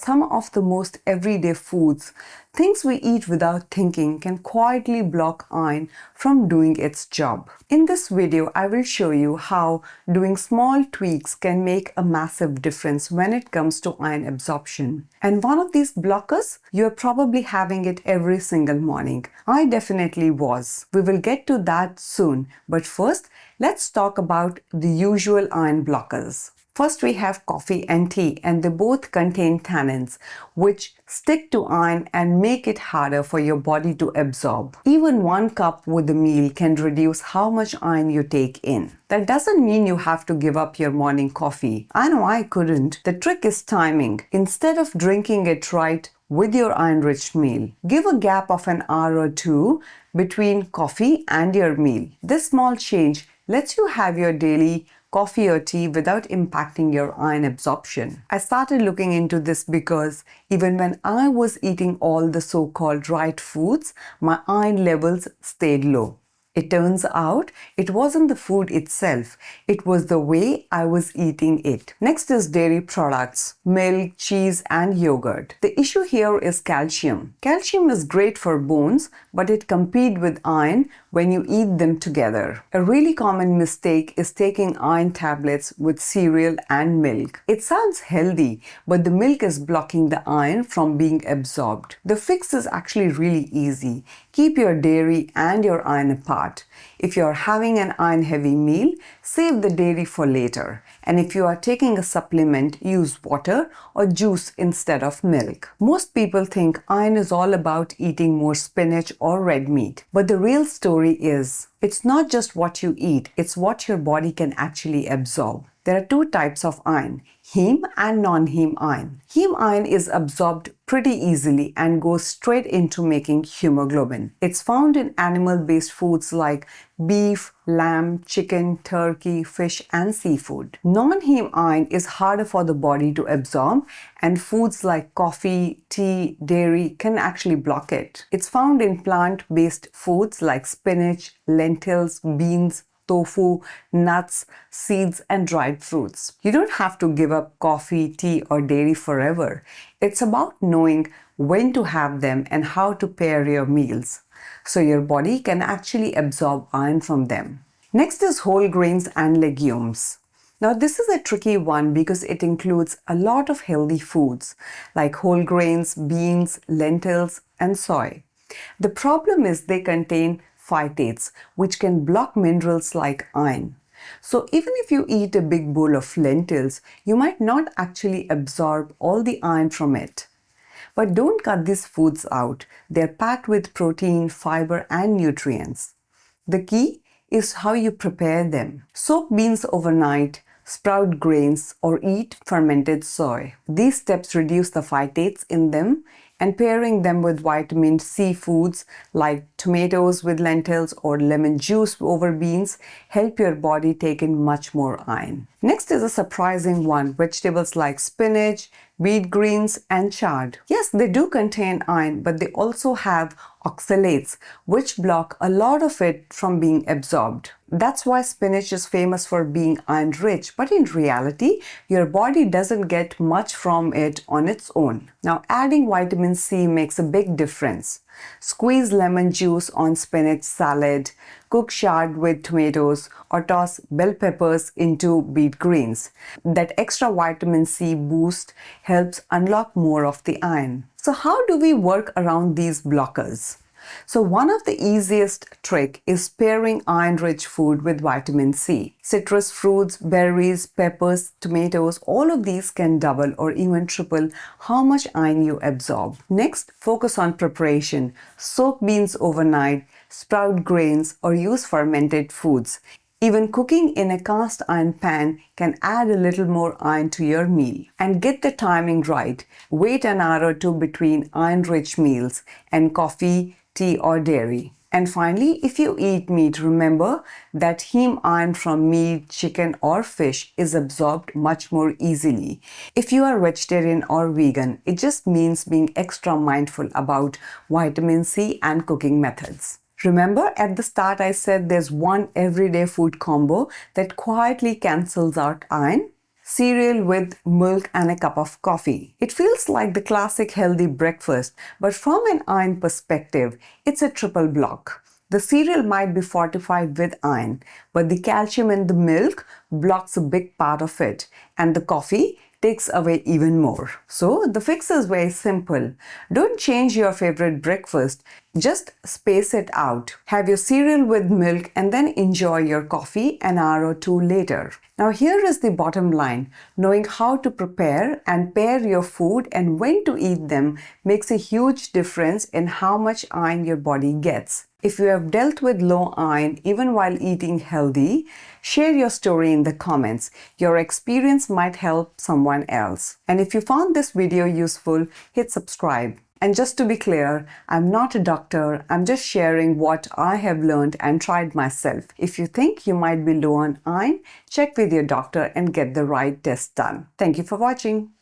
some of the most everyday foods, things we eat without thinking, can quietly block iron from doing its job. In this video, I will show you how doing small tweaks can make a massive difference when it comes to iron absorption. And one of these blockers, you're probably having it every single morning. I definitely was. We will get to that soon, but first, let's talk about the usual iron blockers. First, we have coffee and tea, and they both contain tannins, which stick to iron and make it harder for your body to absorb. Even 1 cup with a meal can reduce how much iron you take in. That doesn't mean you have to give up your morning coffee. I know I couldn't. The trick is timing. Instead of drinking it right with your iron-rich meal, give a gap of an hour or two between coffee and your meal. This small change lets you have your daily coffee or tea without impacting your iron absorption. I started looking into this because even when I was eating all the so-called right foods, my iron levels stayed low. It turns out it wasn't the food itself, it was the way I was eating it. Next is dairy products, milk, cheese, and yogurt. The issue here is calcium. Calcium is great for bones, but it competes with iron when you eat them together. A really common mistake is taking iron tablets with cereal and milk. It sounds healthy, but the milk is blocking the iron from being absorbed. The fix is actually really easy. Keep your dairy and your iron apart. If you're having an iron-heavy meal, save the dairy for later. And if you are taking a supplement, use water or juice instead of milk. Most people think iron is all about eating more spinach or red meat. But the real story is, it's not just what you eat, it's what your body can actually absorb. There are 2 types of iron, heme and non-heme iron. Heme iron is absorbed pretty easily and goes straight into making hemoglobin. It's found in animal-based foods like beef, lamb, chicken, turkey, fish, and seafood. Non-heme iron is harder for the body to absorb, and foods like coffee, tea, dairy can actually block it. It's found in plant-based foods like spinach, lentils, beans, tofu, nuts, seeds, and dried fruits. You don't have to give up coffee, tea, or dairy forever. It's about knowing when to have them and how to pair your meals, so your body can actually absorb iron from them. Next is whole grains and legumes. Now this is a tricky one because it includes a lot of healthy foods like whole grains, beans, lentils, and soy. The problem is they contain phytates, which can block minerals like iron. So even if you eat a big bowl of lentils, you might not actually absorb all the iron from it. But don't cut these foods out. They're packed with protein, fiber, and nutrients. The key is how you prepare them. Soak beans overnight, sprout grains, or eat fermented soy. These steps reduce the phytates in them, and pairing them with vitamin C foods like tomatoes with lentils or lemon juice over beans help your body take in much more iron. Next is a surprising one, vegetables like spinach, beet greens, and chard. Yes, they do contain iron, but they also have oxalates, which block a lot of it from being absorbed. That's why spinach is famous for being iron-rich, but in reality, your body doesn't get much from it on its own. Now, adding vitamin C makes a big difference. Squeeze lemon juice on spinach salad, cook chard with tomatoes, or toss bell peppers into beet greens. That extra vitamin C boost helps unlock more of the iron. So how do we work around these blockers? So one of the easiest trick is pairing iron-rich food with vitamin C. Citrus fruits, berries, peppers, tomatoes, all of these can double or even triple how much iron you absorb. Next, focus on preparation. Soak beans overnight, sprout grains, or use fermented foods. Even cooking in a cast iron pan can add a little more iron to your meal. And get the timing right. Wait an hour or 2 between iron-rich meals and coffee, tea, or dairy. And finally, if you eat meat, remember that heme iron from meat, chicken, or fish is absorbed much more easily. If you are vegetarian or vegan, it just means being extra mindful about vitamin C and cooking methods. Remember at the start I said there's one everyday food combo that quietly cancels out iron? cereal with milk and a cup of coffee. It feels like the classic healthy breakfast, but from an iron perspective, it's a triple block. The cereal might be fortified with iron, but the calcium in the milk blocks a big part of it, and the coffee takes away even more. So the fix is very simple. Don't change your favorite breakfast, just space it out. Have your cereal with milk and then enjoy your coffee an hour or two later. Now here is the bottom line. Knowing how to prepare and pair your food and when to eat them makes a huge difference in how much iron your body gets. If you have dealt with low iron even while eating healthy, share your story in the comments. Your experience might help someone else. And if you found this video useful, hit subscribe. And just to be clear, I'm not a doctor, I'm just sharing what I have learned and tried myself. If you think you might be low on iron, check with your doctor and get the right test done. Thank you for watching.